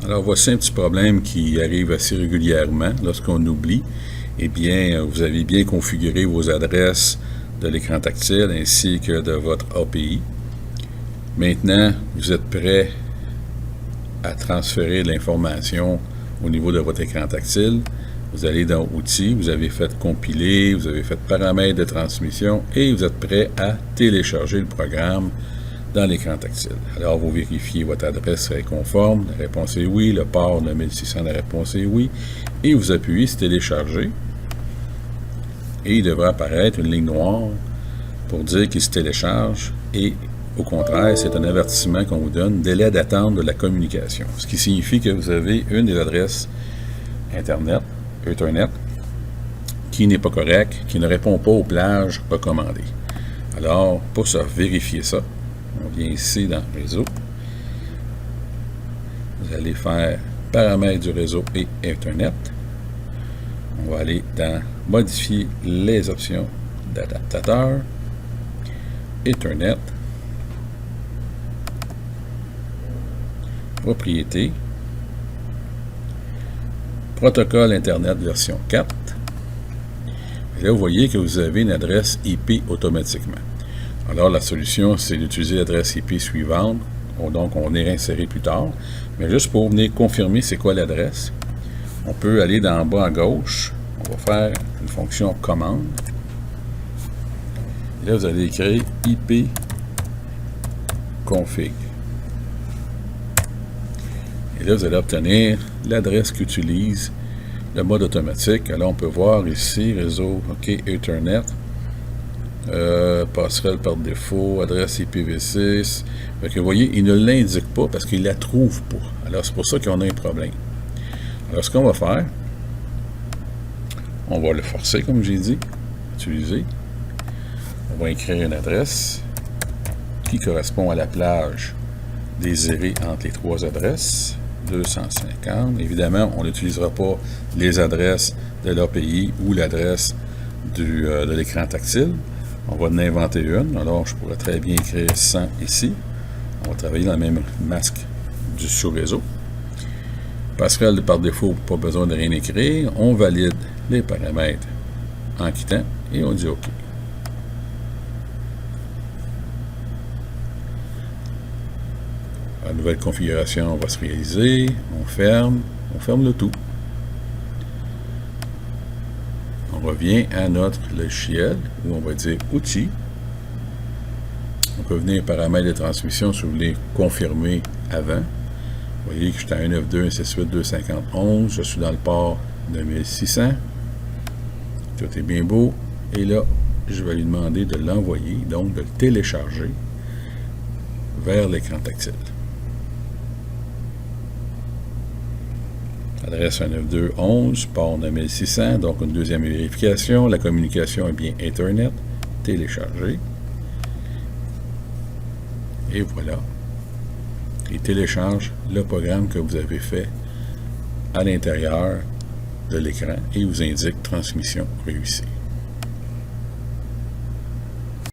Alors voici un petit problème qui arrive assez régulièrement lorsqu'on oublie. Eh bien, vous avez bien configuré vos adresses de l'écran tactile ainsi que de votre API. Maintenant, vous êtes prêt à transférer l'information au niveau de votre écran tactile. Vous allez dans Outils, vous avez fait compiler, vous avez fait paramètres de transmission et vous êtes prêt à télécharger le programme dans l'écran tactile. Alors, vous vérifiez votre adresse est conforme, la réponse est oui, le port 9600, la réponse est oui, et vous appuyez sur télécharger. Et il devrait apparaître une ligne noire pour dire qu'il se télécharge et au contraire, c'est un avertissement qu'on vous donne, délai d'attente de la communication. Ce qui signifie que vous avez une des adresses Internet, Ethernet, qui n'est pas correcte, qui ne répond pas aux plages recommandées. Alors, pour ça, vérifier ça, on vient ici dans Réseau. Vous allez faire Paramètres du réseau et Internet. On va aller dans Modifier les options d'adaptateur, Ethernet, Propriétés, Protocole Internet version 4. Et là, vous voyez que vous avez une adresse IP automatiquement. Alors, la solution, c'est d'utiliser l'adresse IP suivante. Donc, on est inséré plus tard. Mais juste pour venir confirmer c'est quoi l'adresse, on peut aller dans le bas à gauche. On va faire une fonction commande. Et là, vous allez écrire IP config. Et là, vous allez obtenir l'adresse qu'utilise le mode automatique. Alors, on peut voir ici, réseau, OK, Ethernet, passerelle par défaut, adresse IPv6. Donc, vous voyez, il ne l'indique pas parce qu'il ne la trouve pas. Alors, c'est pour ça qu'on a un problème. Alors, ce qu'on va faire, on va le forcer, comme j'ai dit, utiliser. On va écrire une adresse qui correspond à la plage désirée entre les trois adresses. 250. Évidemment, on n'utilisera pas les adresses de l'API ou l'adresse de l'écran tactile. On va en inventer une. Alors, je pourrais très bien écrire 100 ici. On va travailler dans le même masque du sous-réseau. Passerelle par défaut, pas besoin de rien écrire. On valide les paramètres en quittant et on dit OK. La nouvelle configuration va se réaliser, on ferme le tout. On revient à notre logiciel où on va dire Outils. On peut venir paramètres de transmission si vous voulez confirmer avant. Vous voyez que je suis à 192.168.250.11, je suis dans le port 9600. Tout est bien beau. Et là, je vais lui demander de l'envoyer, donc de le télécharger vers l'écran tactile. Adresse 192.11, port 9600, donc une deuxième vérification. La communication est bien Ethernet, téléchargé. Et voilà. Il télécharge le programme que vous avez fait à l'intérieur de l'écran et vous indique transmission réussie.